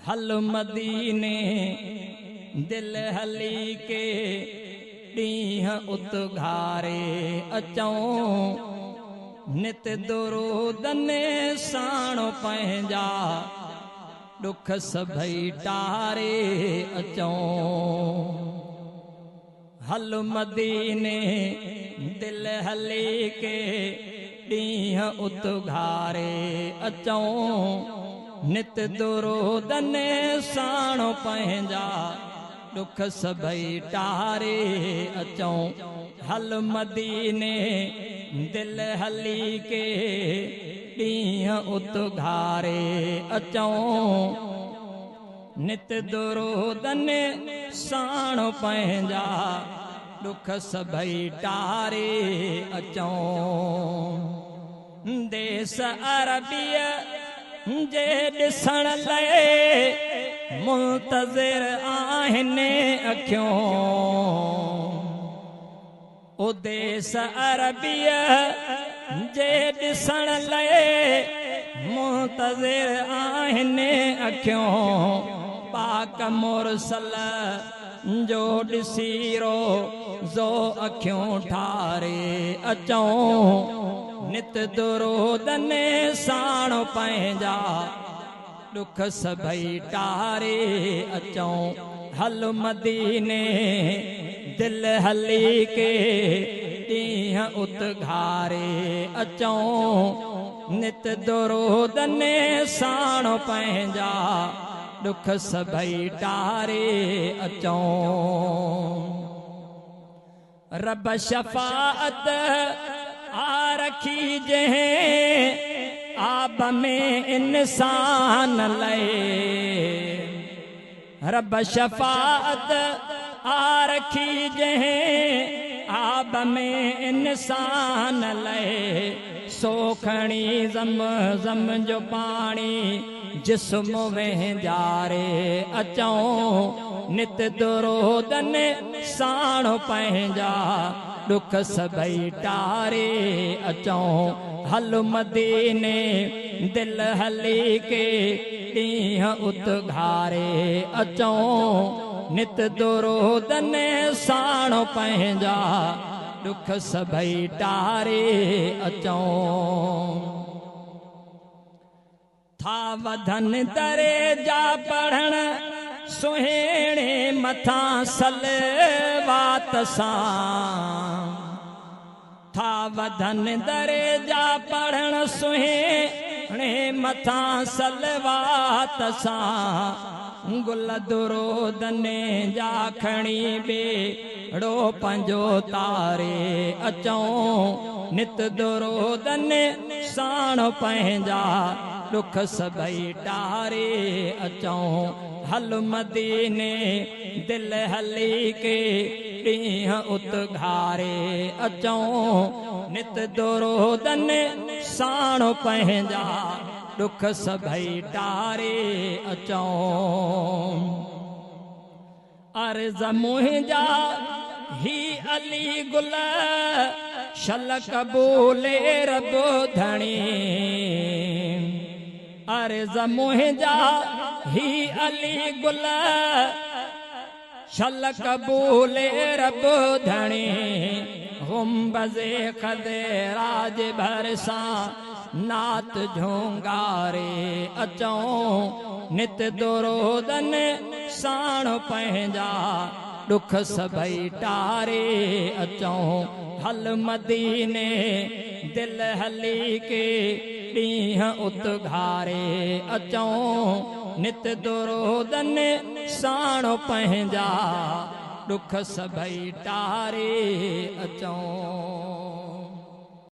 हल मदीने दिल हली के ॾींहं उतघारे अचूं नित दुरूदने साणो पंहिंजा दुख सभई टारे अचूं। हल मदीने दिल हली के ॾींहं उतघारे अचूं नित दुरूदने साणो पंहिंजा दुख सभई टारे अचूं। हल मदीने दिल हली के ॾींहं उतघारे अचूं नित दुरूदने साणो पंहिंजा दुख सभई टारे अचूं। देश अरबिया जे ॾिसण लाइ मुंतज़िर आहिनि अखियूं। ओ देश अरबिया जे ॾिसण लाइ मुंतज़िर आहिनि अखियूं। पाक मुरसल जो ॾिसी रोज़ो अखियूं ठारे अचूं नित दुरूदने साणो पंहिंजा दुख सभई टारे अचूं। हल मदीने दिल हली के ॾींहं उतघारे अचूं नित दुरूदने साणो पंहिंजा दुख सभई टारे अचूं। रब शफाअत आ रखी जंहिं आब में इंसान लए। रब शफाअत आ रखी जंहिं आब में इंसान लए। सोखणी ज़म जो पाणी जिस्म में जारे अचूं नित दुरूदने साणो पंहिंजा दुख सभई टारे अचूं। हल मदीने दिल हली के ॾींहं उतघारे अचूं नित दुरूदने साणो पंहिंजा दुख सभई टारे अचूं। था वधन दरेजा पढ़ण सुहिणे मथां सलवात सां। था वधन दरेजा पढ़ण सुहिणे मथां सलवात सां। गुल दुरूदने जा खणी बेड़ो पंहिंजो तारे अचूं नित दुरूदने साणो पंहिंजा दुख सभई टारे अचूं। हल मदीने दिल हली के ॾींहं उतघारे अचूं नित दुरूदने साणो पंहिंजा दुख सभई टारे अचूं। अर्ज़ मुंहिंजा ही अली गुल शल क़बूले रब धणी। अर्ज़ मुंहिंजा ही अली गुल शल क़बूले रब धणी। गुंबज़े ख़दे राज भरसां नात झोंगारे अचूं नित दुरूदने साणो पंहिंजा दुख सभई टारे अचूं। हल मदीने दिल हली के ॾींहं उतघारे अचूं नित दुरूदने साणो पंहिंजा दुख सभई टारे अचूं।